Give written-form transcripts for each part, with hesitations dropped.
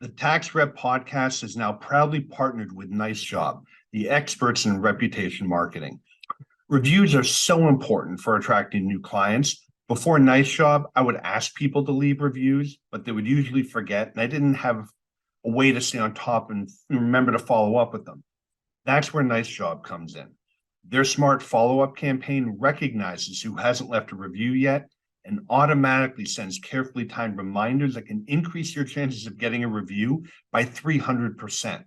The Tax Rep podcast is now proudly partnered with NiceJob, the experts in reputation marketing. Reviews are so important for attracting new clients. Before NiceJob, I would ask people to leave reviews, but they would usually forget, and I didn't have a way to stay on top and remember to follow up with them. That's where NiceJob comes in. Their smart follow-up campaign recognizes who hasn't left a review yet and automatically sends carefully timed reminders that can increase your chances of getting a review by 300%.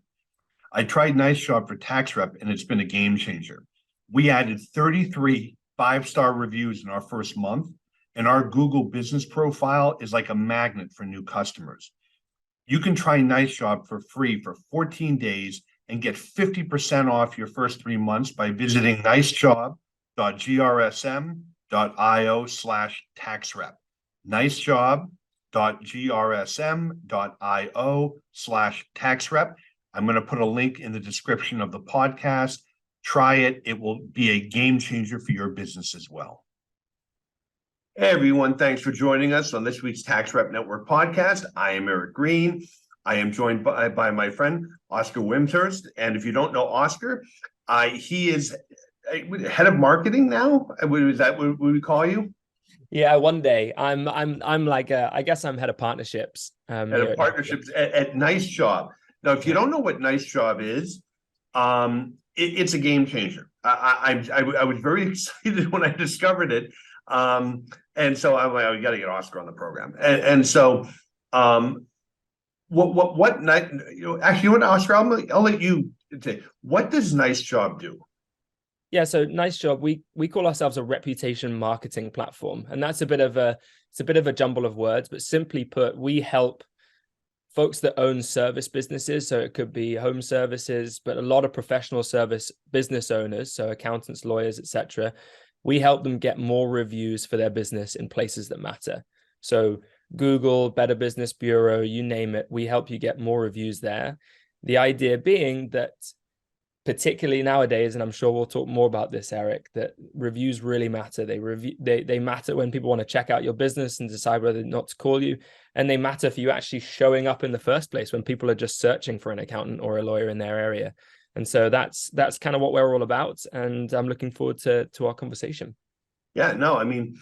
I tried NiceJob for Tax Rep, and it's been a game changer. We added 33 five-star reviews in our first month, and our Google business profile is like a magnet for new customers. You can try NiceJob for free for 14 days and get 50% off your first 3 months by visiting nicejob.grsm.io/taxrep. nicejob.grsm.io/taxrep. I'm going to put a link in the description of the podcast. Try it. It will be a game changer for your business as well. Hey, everyone. Thanks for joining us on this week's Tax Rep Network podcast. I am Eric Green. I am joined by my friend, Oscar Wimshurst. And if you don't know Oscar, he is head of marketing now. Is that what we call you? Yeah, one day. I'm like I guess I'm head of partnerships. Head of partnerships at NiceJob. Now, if you don't know what NiceJob is, it's a game changer. I was very excited when I discovered it, and so I'm like, we got to get Oscar on the program. And so, what night? Actually, what, Oscar? I'll let you say. What does NiceJob do? Yeah, so NiceJob, we call ourselves a reputation marketing platform, and that's a bit of a jumble of words, but simply put, we help folks that own service businesses. So it could be home services, but a lot of professional service business owners, so accountants, lawyers, etc. We help them get more reviews for their business in places that matter. So Google, Better Business Bureau, you name it, we help you get more reviews there. The idea being that particularly nowadays, and I'm sure we'll talk more about this, Eric, that reviews really matter. They matter when people want to check out your business and decide whether or not to call you. And they matter for you actually showing up in the first place when people are just searching for an accountant or a lawyer in their area. And so that's kind of what we're all about. And I'm looking forward to our conversation. Yeah, no, I mean,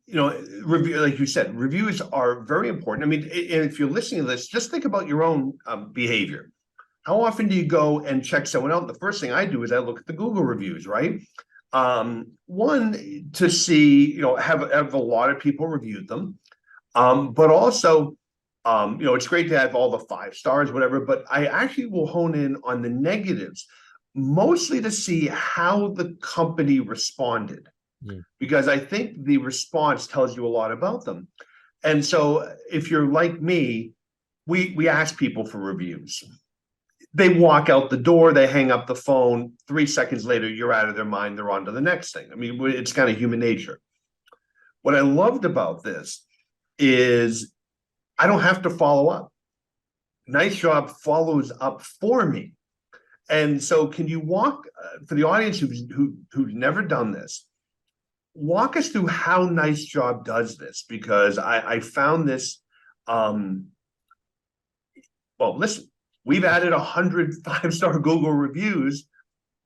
review, like you said, reviews are very important. I mean, if you're listening to this, just think about your own behavior. How often do you go and check someone out? The first thing I do is I look at the Google reviews, right? One, to see, have a lot of people reviewed them. But also, it's great to have all the 5 stars, whatever, but I actually will hone in on the negatives, mostly to see how the company responded, because I think the response tells you a lot about them. And so if you're like me, we ask people for reviews. They walk out the door, they hang up the phone, 3 seconds later, you're out of their mind, they're on to the next thing. I mean, it's kind of human nature. What I loved about this is I don't have to follow up. NiceJob follows up for me. And so can you walk, for the audience who's never done this, walk us through how NiceJob does this? Because I found this, well, listen, we've added 100 5-star Google reviews,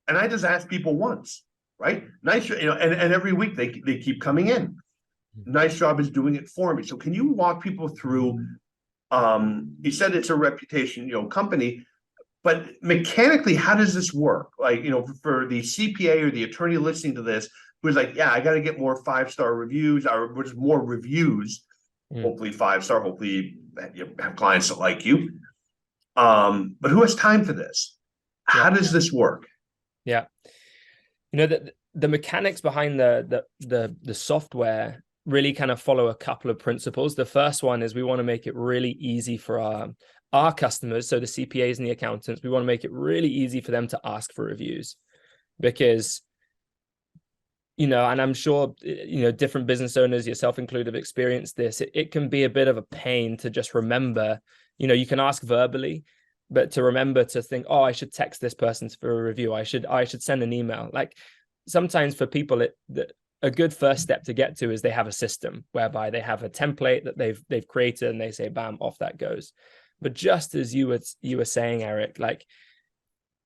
and I just ask people once, right? And every week they keep coming in. NiceJob is doing it for me. So can you walk people through, you said it's a reputation, company, but mechanically, how does this work? Like, for the CPA or the attorney listening to this, who's like, yeah, I got to get more 5-star reviews, or more reviews, hopefully 5-star, hopefully you have clients that like you. But who has time for this? How does this work? Yeah. The mechanics behind the software really kind of follow a couple of principles. The first one is we want to make it really easy for our customers, so the CPAs and the accountants, we want to make it really easy for them to ask for reviews, because and I'm sure different business owners, yourself included, have experienced this. It can be a bit of a pain to just remember. You can ask verbally, but to remember to think, oh, I should text this person for a review. I should send an email. Like, sometimes for people, a good first step to get to is they have a system whereby they have a template that they've created, and they say, bam, off that goes. But just as you were saying, Eric, like,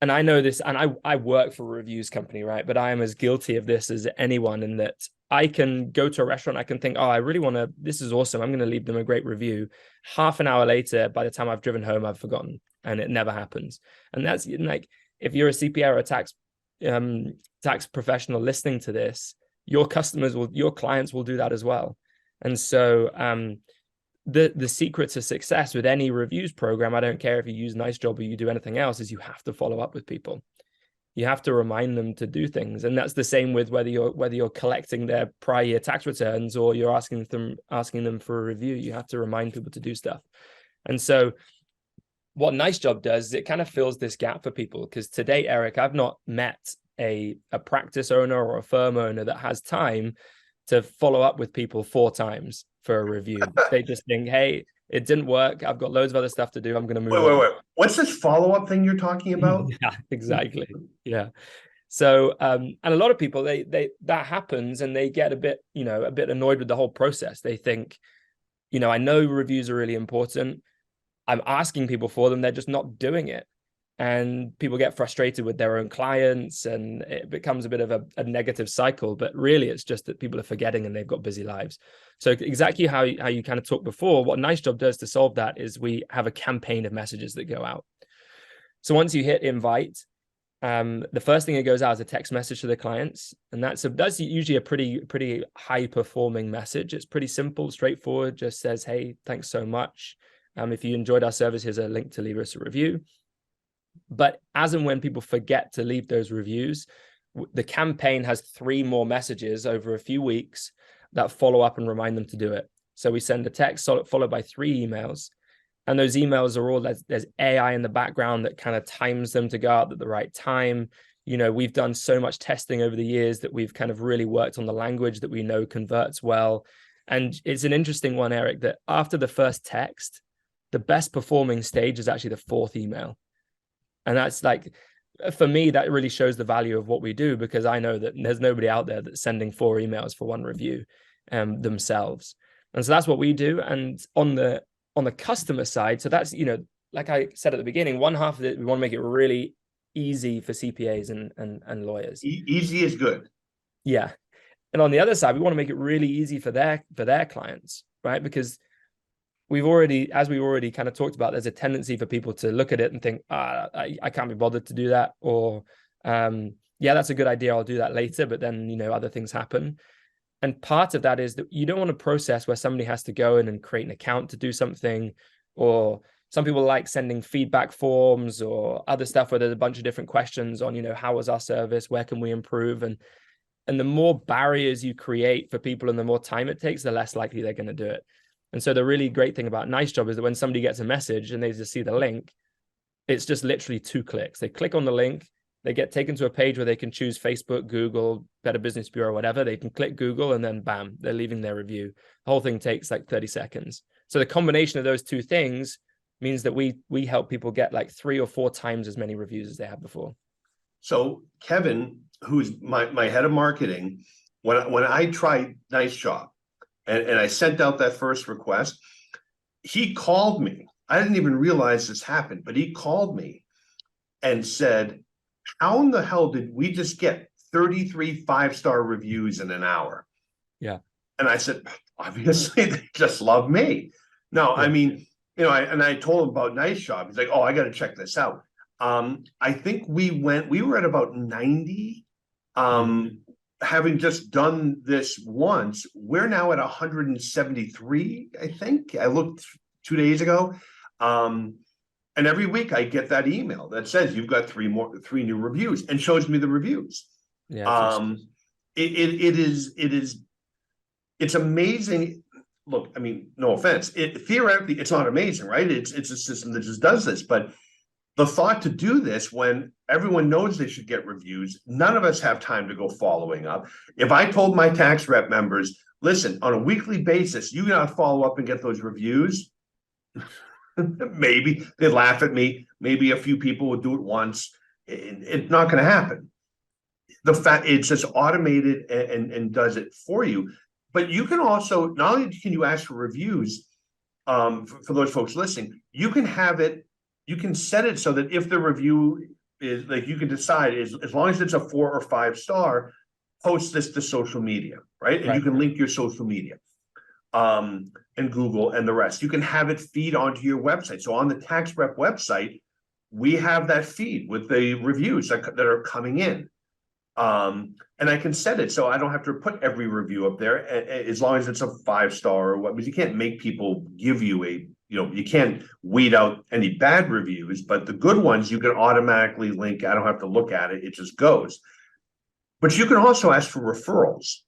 and I know this, and I work for a reviews company, right? But I am as guilty of this as anyone, in that I can go to a restaurant, I can think, oh, I really want to, this is awesome, I'm going to leave them a great review. Half an hour later, by the time I've driven home, I've forgotten, and it never happens. And that's like, if you're a CPA or a tax professional listening to this, your clients will do that as well. And so the secret to success with any reviews program, I don't care if you use NiceJob or you do anything else, is you have to follow up with people. You have to remind them to do things. And that's the same with whether you're collecting their prior year tax returns or you're asking them for a review. You have to remind people to do stuff. And so what NiceJob does is it kind of fills this gap for people, because today, Eric, I've not met a practice owner or a firm owner that has time to follow up with people 4 times for a review. They just think, hey, it didn't work, I've got loads of other stuff to do, I'm going to move on. Wait. What's this follow-up thing you're talking about? Yeah, exactly. Yeah. So, and a lot of people, they that happens and they get a bit annoyed with the whole process. They think, I know reviews are really important, I'm asking people for them, they're just not doing it. And people get frustrated with their own clients, and it becomes a bit of a negative cycle. But really, it's just that people are forgetting and they've got busy lives. So exactly how you kind of talked before, what NiceJob does to solve that is we have a campaign of messages that go out. So once you hit invite, the first thing that goes out is a text message to the clients. And that's usually a pretty high performing message. It's pretty simple, straightforward, just says, hey, thanks so much. If you enjoyed our service, here's a link to leave us a review. But as and when people forget to leave those reviews, the campaign has 3 more messages over a few weeks that follow up and remind them to do it. So we send a text followed by 3 emails. And those emails are all, there's AI in the background that kind of times them to go out at the right time. We've done so much testing over the years that we've kind of really worked on the language that we know converts well. And it's an interesting one, Eric, that after the first text, the best performing stage is actually the 4th email. And that's like, for me, that really shows the value of what we do, because I know that there's nobody out there that's sending 4 emails for 1 review themselves. And so that's what we do. And on the customer side, so that's, like I said at the beginning, one half of it, we want to make it really easy for CPAs and lawyers. Easy is good. Yeah. And on the other side, we want to make it really easy for their clients, right? Because as we already kind of talked about, there's a tendency for people to look at it and think, I can't be bothered to do that. Or, yeah, that's a good idea, I'll do that later. But then, other things happen. And part of that is that you don't want a process where somebody has to go in and create an account to do something, or some people like sending feedback forms or other stuff where there's a bunch of different questions on, how was our service? Where can we improve? And the more barriers you create for people and the more time it takes, the less likely they're going to do it. And so the really great thing about NiceJob is that when somebody gets a message and they just see the link, it's just literally 2 clicks. They click on the link, they get taken to a page where they can choose Facebook, Google, Better Business Bureau, whatever. They can click Google and then bam, they're leaving their review. The whole thing takes like 30 seconds. So the combination of those 2 things means that we help people get like 3 or 4 times as many reviews as they had before. So Kevin, who's my head of marketing, when I tried NiceJob, and I sent out that first request, he called me. I didn't even realize this happened, but he called me and said, how in the hell did we just get 33 5-star reviews in an hour? Yeah. And I said, obviously, they just love me. No, yeah. I mean, I told him about NiceJob. He's like, oh, I got to check this out. I think we were at about 90. Having just done this once, we're now at 173, I think. I looked 2 days ago. And every week I get that email that says you've got 3 new reviews and shows me the reviews. Yeah. It's amazing. Look, I mean, no offense. Theoretically, it's not amazing, right? It's a system that just does this, but the thought to do this when everyone knows they should get reviews, none of us have time to go following up. If I told my tax rep members, listen, on a weekly basis, you got to follow up and get those reviews, maybe they'd laugh at me. Maybe a few people would do it once. It's not going to happen. The fact it's just automated and does it for you. But you can also, not only can you ask for reviews, for those folks listening, you can have it, you can set it so that if the review is like, you can decide as long as it's a 4 or 5 star, post this to social media, right? And you can link your social media, and Google and the rest. You can have it feed onto your website. So on the Tax Rep website, we have that feed with the reviews that are coming in. And I can set it so I don't have to put every review up there, as long as it's a 5 star or what, because you can't make people give you you can't weed out any bad reviews, but the good ones you can automatically link. I don't have to look at it. It just goes. But you can also ask for referrals,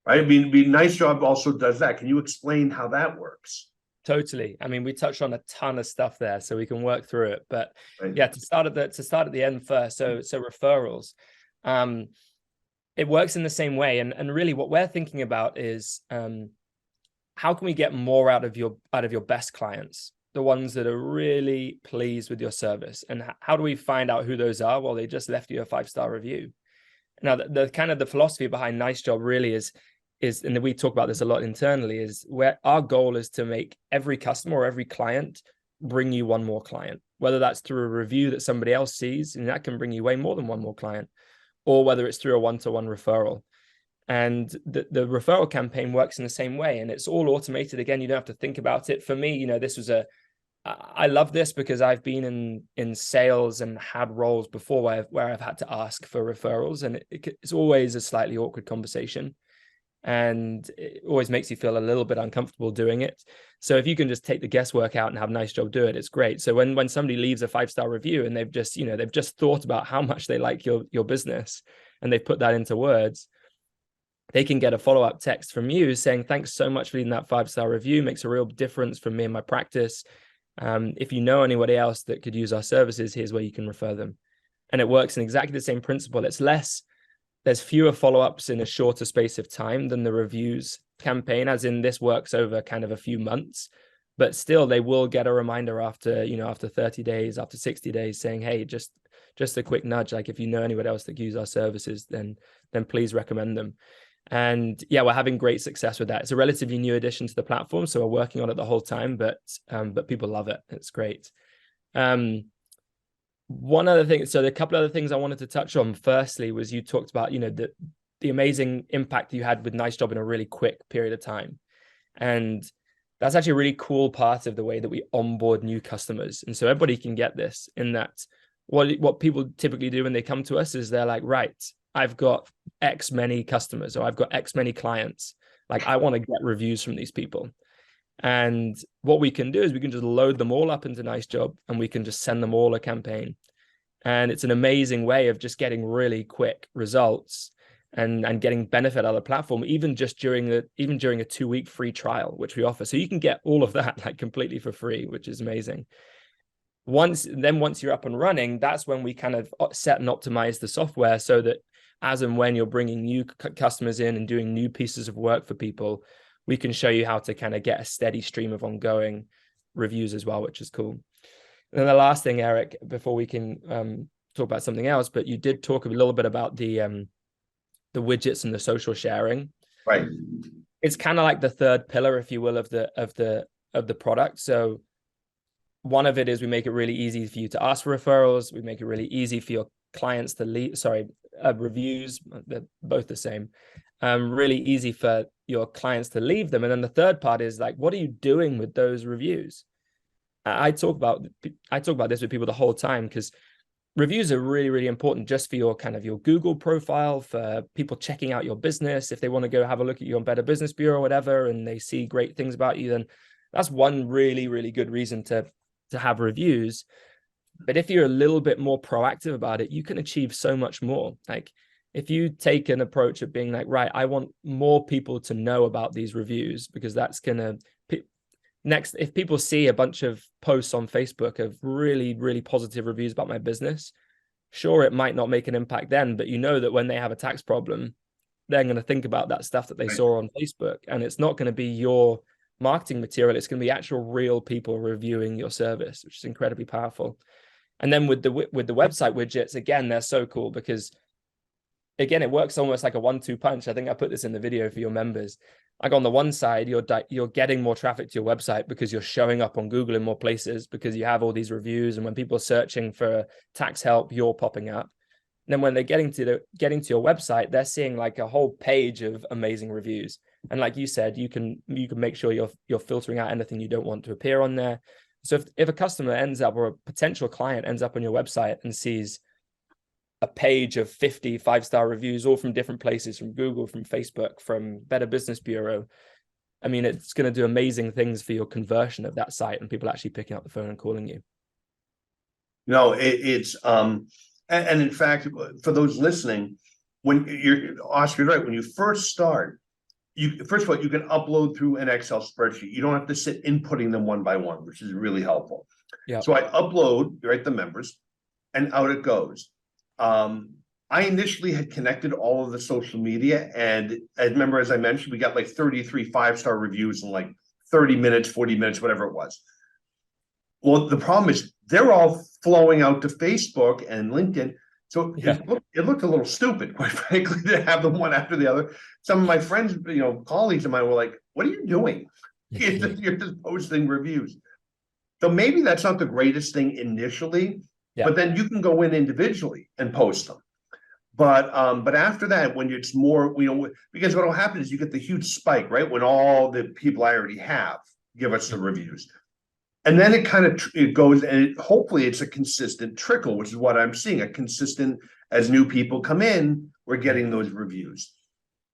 right? I mean, NiceJob also does that. Can you explain how that works? Totally. I mean, we touched on a ton of stuff there, so we can work through it. But Right. yeah, to start at the end first. So referrals. It works in the same way. And really what we're thinking about is how can we get more out of your best clients, the ones that are really pleased with your service? And how do we find out who those are? Well, they just left you a 5-star review. Now, the kind of the philosophy behind NiceJob really is, and we talk about this a lot internally, is where our goal is to make every customer or every client bring you one more client, whether that's through a review that somebody else sees, and that can bring you way more than one more client, or whether it's through a one-to-one referral. And the referral campaign works in the same way, and it's all automated. Again, you don't have to think about it. For me, this was I love this because I've been in sales and had roles before where I've had to ask for referrals, and it's always a slightly awkward conversation, and it always makes you feel a little bit uncomfortable doing it. So if you can just take the guesswork out and have NiceJob do it, it's great. So when somebody leaves a 5-star review and they've just thought about how much they like your business and they've put that into words, they can get a follow-up text from you saying, thanks so much for leaving that 5-star review. Makes a real difference for me and my practice. If you know anybody else that could use our services, here's where you can refer them. And it works in exactly the same principle. There's fewer follow-ups in a shorter space of time than the reviews campaign, as in this works over kind of a few months, but still they will get a reminder after 30 days, after 60 days saying, hey, just a quick nudge. Like if you know anyone else that could use our services, then please recommend them. And yeah, we're having great success with that. It's a relatively new addition to the platform, so we're working on it the whole time, but people love it. It's great. One other thing, so a couple other things I wanted to touch on. Firstly, was you talked about the amazing impact you had with NiceJob in a really quick period of time, and that's actually a really cool part of the way that we onboard new customers. And so everybody can get this, in that what people typically do when they come to us is they're like, right, I've got X many customers, or I've got X many clients. Like, I want to get reviews from these people. And what we can do is we can just load them all up into NiceJob, and we can just send them all a campaign. And it's an amazing way of just getting really quick results and getting benefit out of the platform, even during a 2-week free trial, which we offer. So you can get all of that like completely for free, which is amazing. Once you're up and running, that's when we kind of set and optimize the software so that as and when you're bringing new customers in and doing new pieces of work for people, we can show you how to kind of get a steady stream of ongoing reviews as well, which is cool. And then the last thing, Eric, before we can talk about something else, but you did talk a little bit about the widgets and the social sharing. Right. It's kind of like the third pillar, if you will, of the product. So one of it is we make it really easy for you to ask for referrals. We make it really easy for your clients to reviews. They're both the same. Really easy for your clients to leave them. And then the third part is like, what are you doing with those reviews? I talk about this with people the whole time, because reviews are really, really important just for your kind of your Google profile, for people checking out your business. If they want to go have a look at you on Better Business Bureau or whatever, and they see great things about you, then that's one really, really good reason to have reviews. But if you're a little bit more proactive about it, you can achieve so much more. Like if you take an approach of being like, right, I want more people to know about these reviews, because that's going to next, if people see a bunch of posts on Facebook of really, really positive reviews about my business, sure, it might not make an impact then, but you know that when they have a tax problem, they're going to think about that stuff that they saw on Facebook, and it's not going to be your marketing material. It's going to be actual real people reviewing your service, which is incredibly powerful. And then with the website widgets, again, they're so cool, because again, it works almost like a 1-2 punch. I think I put this in the video for your members. Like on the one side, you're getting more traffic to your website because you're showing up on Google in more places because you have all these reviews, and when people are searching for tax help, you're popping up. And then when they're getting to your website, they're seeing like a whole page of amazing reviews. And like you said, you can make sure you're filtering out anything you don't want to appear on there. So if a customer ends up, or a potential client ends up on your website and sees a page of 50 5-star reviews, all from different places, from Google, from Facebook, from Better Business Bureau, I mean, it's going to do amazing things for your conversion of that site and people actually picking up the phone and calling you. No, it's and in fact, for those listening, when Oscar's right, when you first start, first of all, you can upload through an Excel spreadsheet. You don't have to sit inputting them one by one, which is really helpful. Yeah. So I upload, right, the members, and out it goes. I initially had connected all of the social media, and I remember, as I mentioned, we got like 33 5-star reviews in like 30 minutes, 40 minutes, whatever it was. Well, the problem is they're all flowing out to Facebook and LinkedIn. So it looked a little stupid, quite frankly, to have them one after the other. Some of my friends, colleagues of mine were like, what are you doing? You're just posting reviews. So maybe that's not the greatest thing initially, but then you can go in individually and post them. But after that, when it's more, because what will happen is you get the huge spike, right? When all the people I already have give us the reviews. And then it goes, and hopefully it's a consistent trickle, which is what I'm seeing, a consistent, as new people come in, we're getting those reviews.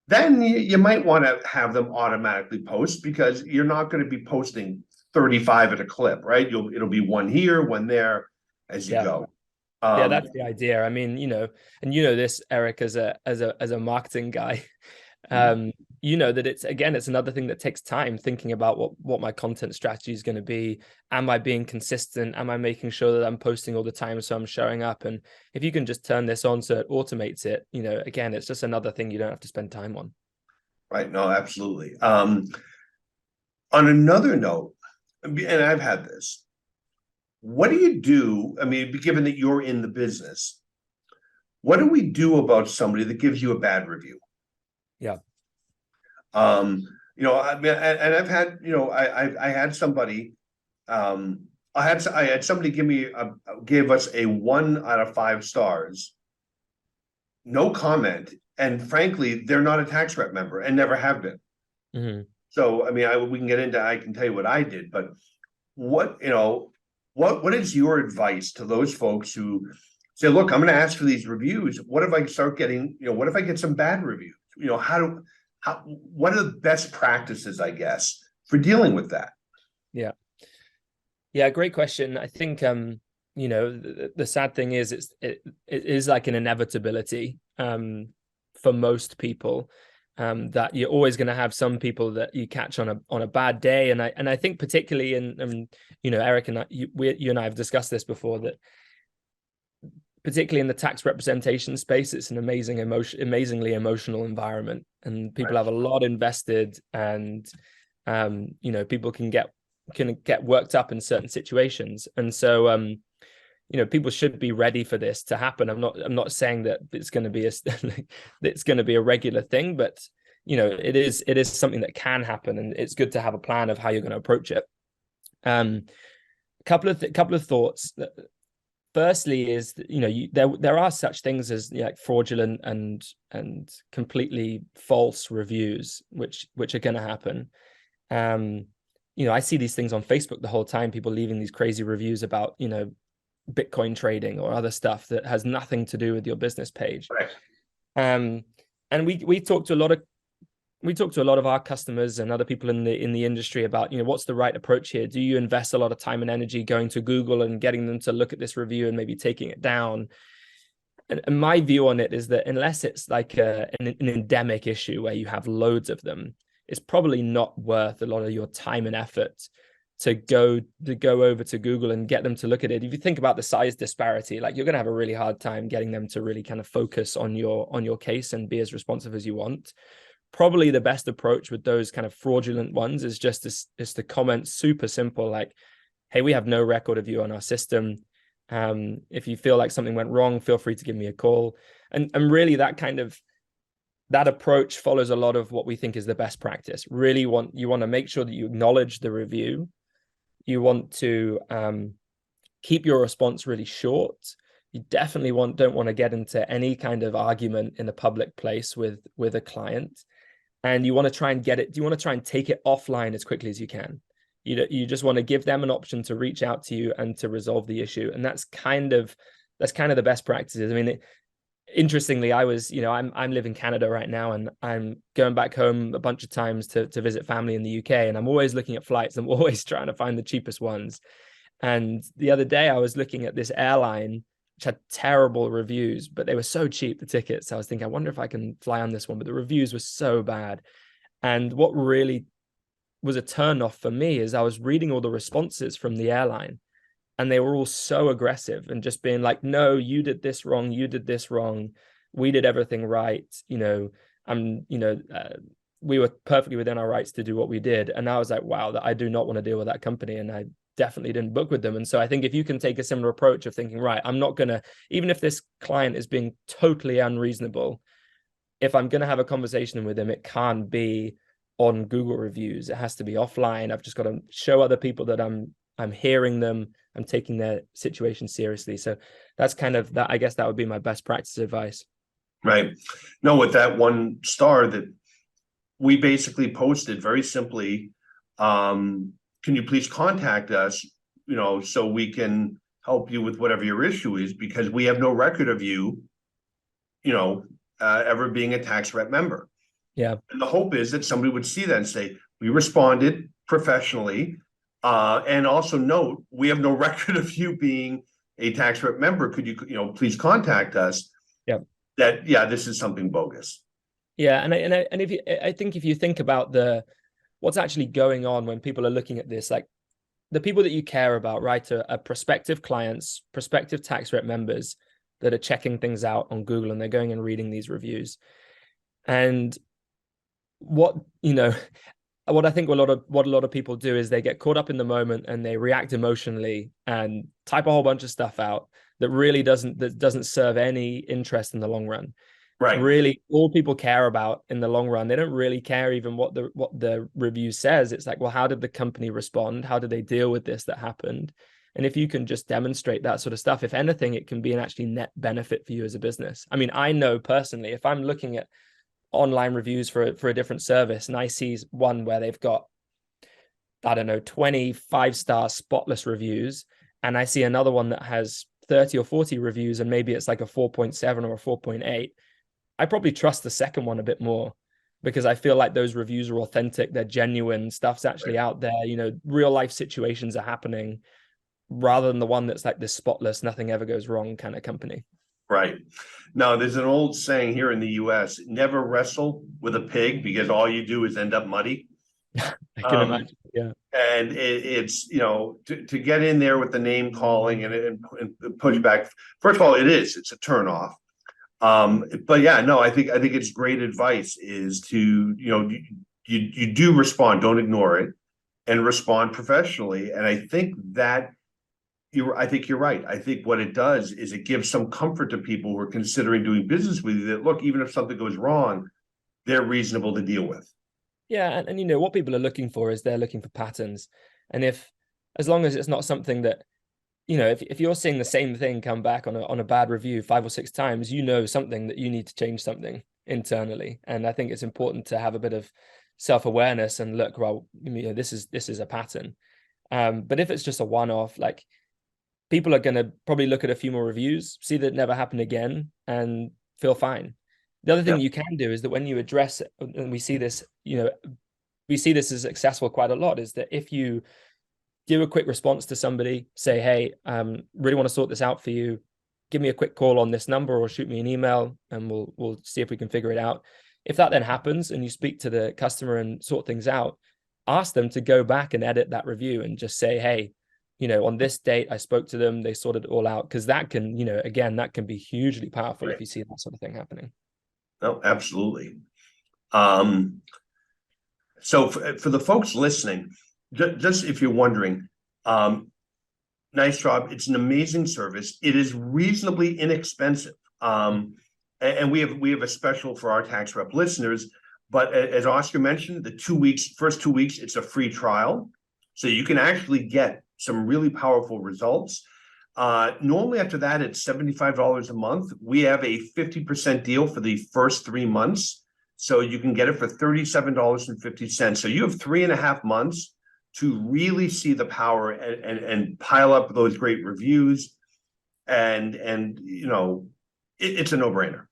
Then you might want to have them automatically post, because you're not going to be posting 35 at a clip, right? It'll be one here, one there as you go. Yeah, that's the idea. I mean, and this, Eric, as a marketing guy, that it's another thing that takes time, thinking about what my content strategy is going to be. Am I being consistent? Am I making sure that I'm posting all the time so I'm showing up? And if you can just turn this on so it automates it, again, it's just another thing you don't have to spend time on. Right. No, absolutely. On another note, and I've had this, what do you do? I mean, given that you're in the business, what do we do about somebody that gives you a bad review? Yeah. I mean, and I've had, I had somebody, I had somebody gave us a 1 out of 5 stars, no comment, and frankly, they're not a tax rep member and never have been. Mm-hmm. So, I mean, we can get into, I can tell you what I did, but what is your advice to those folks who say, look, I'm going to ask for these reviews. What if I start getting, what if I get some bad reviews? What are the best practices, I guess, for dealing with that? Yeah, great question. I think, the sad thing is it is like an inevitability for most people, that you're always going to have some people that you catch on a bad day. And I think particularly in, Eric and you and I have discussed this before, that particularly in the tax representation space, it's an amazingly emotional environment, and people have a lot invested, and people can get worked up in certain situations. And so people should be ready for this to happen. I'm not saying that it's going to be a regular thing, but it is something that can happen, and it's good to have a plan of how you're going to approach it. Couple of thoughts. Firstly is, there are such things as like fraudulent and completely false reviews, which are going to happen. I see these things on Facebook the whole time, people leaving these crazy reviews about, Bitcoin trading or other stuff that has nothing to do with your business page. Right. And we talk to a lot of our customers and other people in the industry about, what's the right approach here? Do you invest a lot of time and energy going to Google and getting them to look at this review and maybe taking it down? And my view on it is that unless it's like an endemic issue where you have loads of them, it's probably not worth a lot of your time and effort to go over to Google and get them to look at it. If you think about the size disparity, like, you're going to have a really hard time getting them to really kind of focus on your case and be as responsive as you want. Probably the best approach with those kind of fraudulent ones is just to comment super simple, like, hey, we have no record of you on our system. If you feel like something went wrong, feel free to give me a call. And really that approach follows a lot of what we think is the best practice. Really you want to make sure that you acknowledge the review. You want to keep your response really short. You definitely don't want to get into any kind of argument in a public place with a client. And you want to try and take it offline as quickly as you can. You just want to give them an option to reach out to you and to resolve the issue. And that's kind of the best practices. I mean, interestingly, I live in Canada right now, and I'm going back home a bunch of times to visit family in the UK, and I'm always looking at flights. I'm always trying to find the cheapest ones. And the other day I was looking at this airline which had terrible reviews, but they were so cheap, the tickets. I was thinking, I wonder if I can fly on this one, but the reviews were so bad. And what really was a turn off for me is I was reading all the responses from the airline, and they were all so aggressive and just being like, no, you did this wrong. You did this wrong. We did everything right. We were perfectly within our rights to do what we did. And I was like, wow, that I do not want to deal with that company. And I definitely didn't book with them. And so I think if you can take a similar approach of thinking, right, I'm not going to, even if this client is being totally unreasonable, if I'm going to have a conversation with them, it can't be on Google reviews. It has to be offline. I've just got to show other people that I'm hearing them. I'm taking their situation seriously. So that's kind of that. I guess that would be my best practice advice. Right. No, with that one star that we basically posted very simply, can you please contact us, so we can help you with whatever your issue is, because we have no record of you, ever being a tax rep member. Yeah. And the hope is that somebody would see that and say, we responded professionally, and also note, we have no record of you being a tax rep member. Could you, please contact us? Yeah. This is something bogus. Yeah. I think if you think about what's actually going on when people are looking at this, like the people that you care about, right, are prospective clients, prospective tax rep members that are checking things out on Google, and they're going and reading these reviews. And what I think what a lot of people do is they get caught up in the moment and they react emotionally and type a whole bunch of stuff out that really doesn't serve any interest in the long run. Right. Really, all people care about in the long run, they don't really care even what the review says. It's like, well, how did the company respond? How did they deal with this that happened? And if you can just demonstrate that sort of stuff, if anything, it can be an actually net benefit for you as a business. I mean, I know personally, if I'm looking at online reviews for a different service and I see one where they've got, I don't know, 25-star spotless reviews, and I see another one that has 30 or 40 reviews and maybe it's like a 4.7 or a 4.8, I probably trust the second one a bit more, because I feel like those reviews are authentic, they're genuine, stuff's actually out there, real life situations are happening, rather than the one that's like this spotless, nothing ever goes wrong kind of company. Right. Now, there's an old saying here in the US, never wrestle with a pig, because all you do is end up muddy. I can imagine. Yeah. And it's, to get in there with the name calling and push back. First of all, it's a turn off. But yeah, no, I think it's great advice is to, you do respond, don't ignore it, and respond professionally. And I think you're right. I think what it does is it gives some comfort to people who are considering doing business with you, that look, even if something goes wrong, they're reasonable to deal with. Yeah. And what people are looking for is they're looking for patterns. And as long as it's not something that, if you're seeing the same thing come back on a bad review 5 or 6 times, something that you need to change something internally. And I think it's important to have a bit of self-awareness and look, well, this is a pattern. But if it's just a one-off, like, people are going to probably look at a few more reviews, see that it never happened again, and feel fine. The other thing you can do is that when you address it, and we see this as successful quite a lot, is that if you do a quick response to somebody, say, hey, really want to sort this out for you, give me a quick call on this number or shoot me an email and we'll see if we can figure it out. If that then happens and you speak to the customer and sort things out, ask them to go back and edit that review and just say, hey, on this date, I spoke to them, they sorted it all out. Because that can, again, that can be hugely powerful if you see that sort of thing happening. No, absolutely. So for the folks listening, just if you're wondering, NiceJob. It's an amazing service. It is reasonably inexpensive. And we have a special for our tax rep listeners. But as Oscar mentioned, first 2 weeks, it's a free trial. So you can actually get some really powerful results. Normally after that, it's $75 a month. We have a 50% deal for the first 3 months. So you can get it for $37.50. So you have 3.5 months to really see the power and pile up those great reviews. And you know, it's a no-brainer.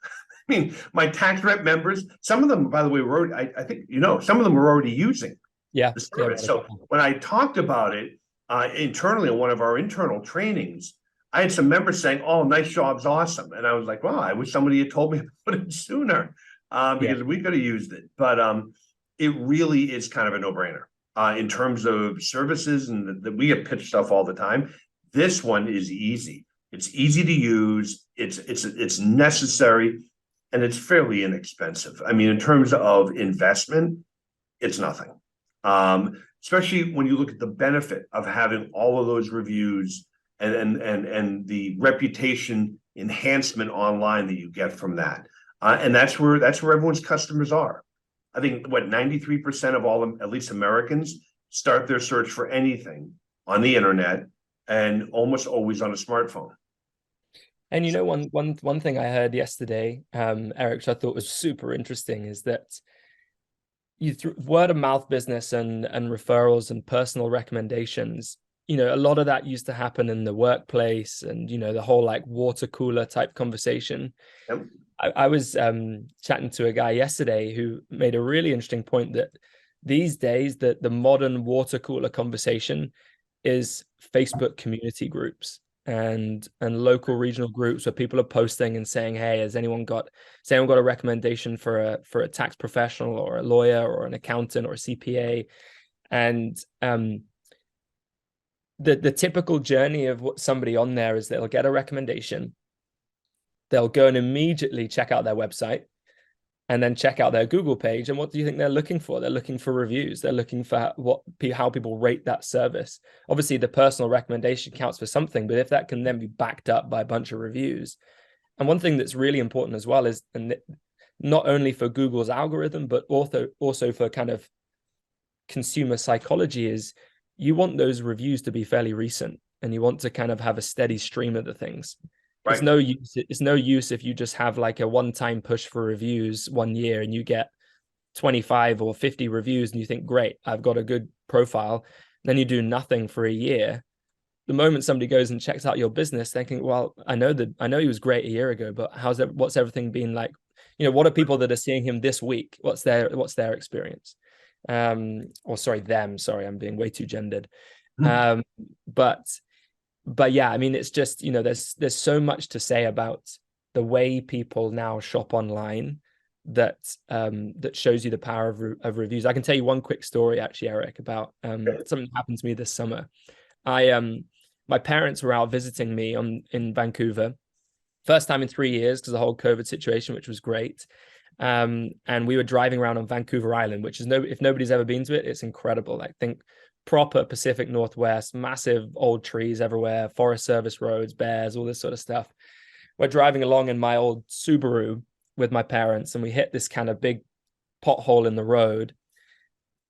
I mean, my tax rep members, some of them, by the way, I think, you know, some of them were already using Yeah. the service. So when I talked about it internally in one of our internal trainings, I had some members saying, "Oh, NiceJob's awesome," and I was like, "Well, I wish somebody had told me about it sooner because we could have used it." But it really is kind of a no-brainer in terms of services, and that we get pitched stuff all the time. This one is easy. It's easy to use. It's necessary, and it's fairly inexpensive. I mean, in terms of investment, it's nothing. Especially when you look at the benefit of having all of those reviews and the reputation enhancement online that you get from that. And that's where everyone's customers are. I think 93% of all, at least Americans, start their search for anything on the internet and almost always on a smartphone. And you know, one thing I heard yesterday, Eric, which I thought was super interesting, is that word of mouth business and referrals and personal recommendations, you know, a lot of that used to happen in the workplace, and, you know, the whole like water cooler type conversation. Yep. I was chatting to a guy yesterday who made a really interesting point that these days that the modern water cooler conversation is Facebook community groups and local regional groups where people are posting and saying, "Hey, has anyone got a recommendation for a tax professional or a lawyer or an accountant or a CPA?" And the typical journey of what somebody on there is they'll get a recommendation, they'll go and immediately check out their website and then check out their Google page. And what do you think they're looking for? They're looking for reviews. They're looking for how people rate that service. Obviously, the personal recommendation counts for something, but if that can then be backed up by a bunch of reviews. And one thing that's really important as well is, and not only for Google's algorithm, but also for kind of consumer psychology, is you want those reviews to be fairly recent, and you want to kind of have a steady stream of the things. Right. It's no use if you just have like a one-time push for reviews 1 year and you get 25 or 50 reviews and you think, great, I've got a good profile. Then you do nothing for a year. The moment somebody goes and checks out your business thinking, well, I know he was great a year ago, but what's everything been like? You know, what are people that are seeing him this week? What's their experience? I'm being way too gendered. But yeah, I mean, it's just, you know, there's so much to say about the way people now shop online that shows you the power of reviews. I can tell you one quick story, actually, Eric, about something that happened to me this summer. My parents were out visiting me in Vancouver, first time in 3 years because of the whole COVID situation, which was great. And we were driving around on Vancouver Island, which is if nobody's ever been to it, it's incredible. I think proper Pacific Northwest, massive old trees everywhere, Forest Service roads, bears, all this sort of stuff. We're driving along in my old Subaru with my parents, and we hit this kind of big pothole in the road.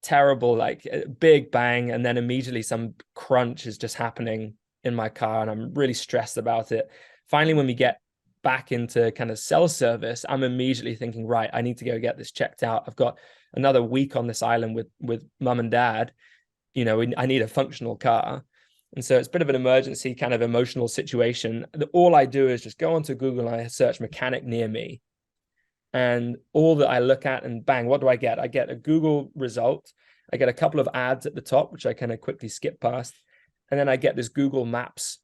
Terrible, like a big bang, and then immediately some crunch is just happening in my car, and I'm really stressed about it. Finally, when we get back into kind of cell service, I'm immediately thinking, right, I need to go get this checked out. I've got another week on this island with mum and dad. You know, I need a functional car. And so it's a bit of an emergency kind of emotional situation. All I do is just go onto Google and I search mechanic near me. And all that I look at, and bang, what do I get? I get a Google result. I get a couple of ads at the top, which I kind of quickly skip past. And then I get this Google Maps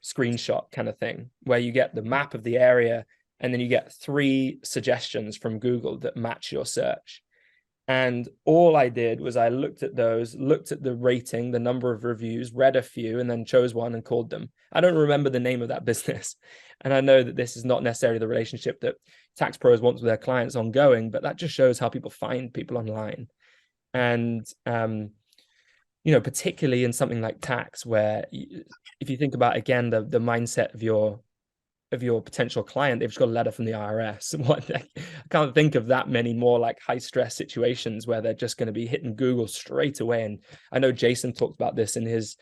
screenshot kind of thing, where you get the map of the area, and then you get 3 suggestions from Google that match your search. And all I did was I looked at the rating, the number of reviews, read a few, and then chose one and called them. I don't remember the name of that business. And I know that this is not necessarily the relationship that tax pros want with their clients ongoing, but that just shows how people find people online. And particularly in something like tax, where if you think about, again, the mindset of your potential client, they've just got a letter from the IRS. I can't think of that many more like high stress situations where they're just going to be hitting Google straight away. And I know Jason talked about this in his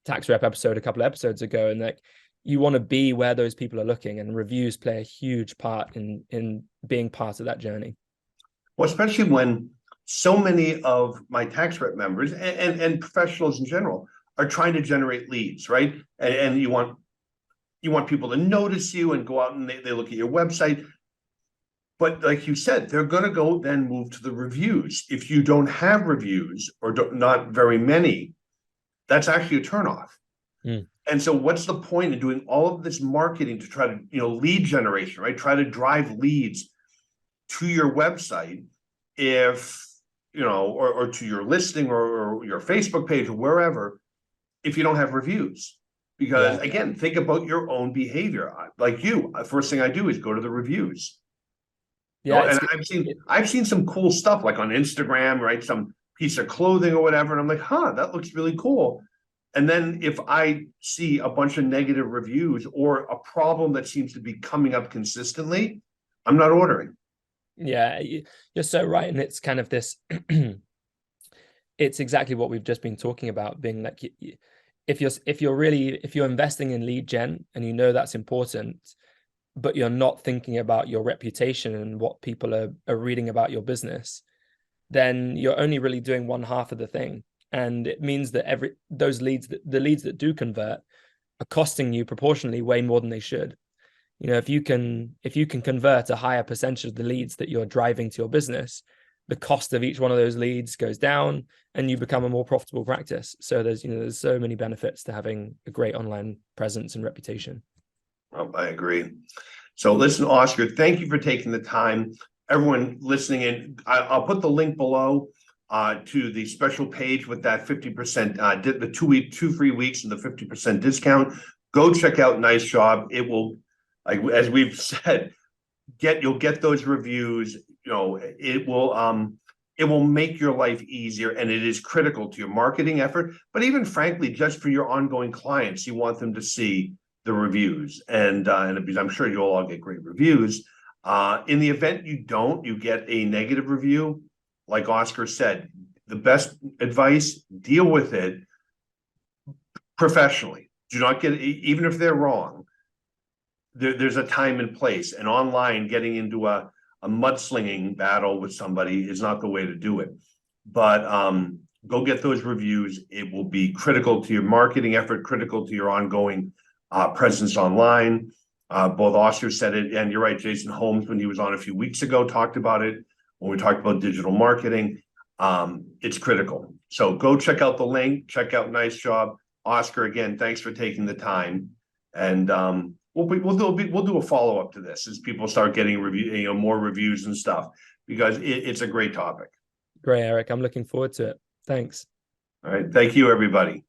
tax rep episode a couple of episodes ago, and like, you want to be where those people are looking, and reviews play a huge part in being part of that journey. Well, especially when so many of my tax rep members and professionals in general are trying to generate leads, right? And you want people to notice you and go out and they look at your website. But like you said, they're going to go then move to the reviews. If you don't have reviews, or not very many, that's actually a turnoff. And so what's the point in doing all of this marketing to try to, lead generation, right? Try to drive leads to your website if, or to your listing or your Facebook page or wherever, if you don't have reviews. Because again, think about your own behavior. Like you, the first thing I do is go to the reviews. And I've seen some cool stuff like on Instagram, right? Some piece of clothing or whatever. And I'm like, that looks really cool. And then if I see a bunch of negative reviews or a problem that seems to be coming up consistently, I'm not ordering. Yeah, you're so right. And it's kind of this, it's exactly what we've just been talking about, being like, if you're investing in lead gen and that's important, but you're not thinking about your reputation and what people are reading about your business, then you're only really doing one half of the thing. And it means that the leads that do convert are costing you proportionally way more than they should. If you can convert a higher percentage of the leads that you're driving to your business, the cost of each one of those leads goes down and you become a more profitable practice. So there's so many benefits to having a great online presence and reputation. Oh, I agree. So listen, Oscar, thank you for taking the time. Everyone listening in, I'll put the link below to the special page with that 50%, the 2 free weeks and the 50% discount. Go check out NiceJob. It will, like as we've said, you'll get those reviews. It will make your life easier, and it is critical to your marketing effort. But even frankly, just for your ongoing clients, you want them to see the reviews, and because I'm sure you'll all get great reviews. In the event you get a negative review, like Oscar said, the best advice: deal with it professionally. Do not get, even if they're wrong. There's a time and place, and online getting into a mudslinging battle with somebody is not the way to do it. But go get those reviews. It will be critical to your marketing effort, critical to your ongoing presence online. Both Oscar said it, and you're right, Jason Holmes, when he was on a few weeks ago, talked about it when we talked about digital marketing. It's critical. So go check out the link, check out NiceJob. Oscar, again, thanks for taking the time. And we'll do a follow-up to this as people start getting more reviews and stuff, because it's a great topic. Great, Eric. I'm looking forward to it. Thanks. All right. Thank you, everybody.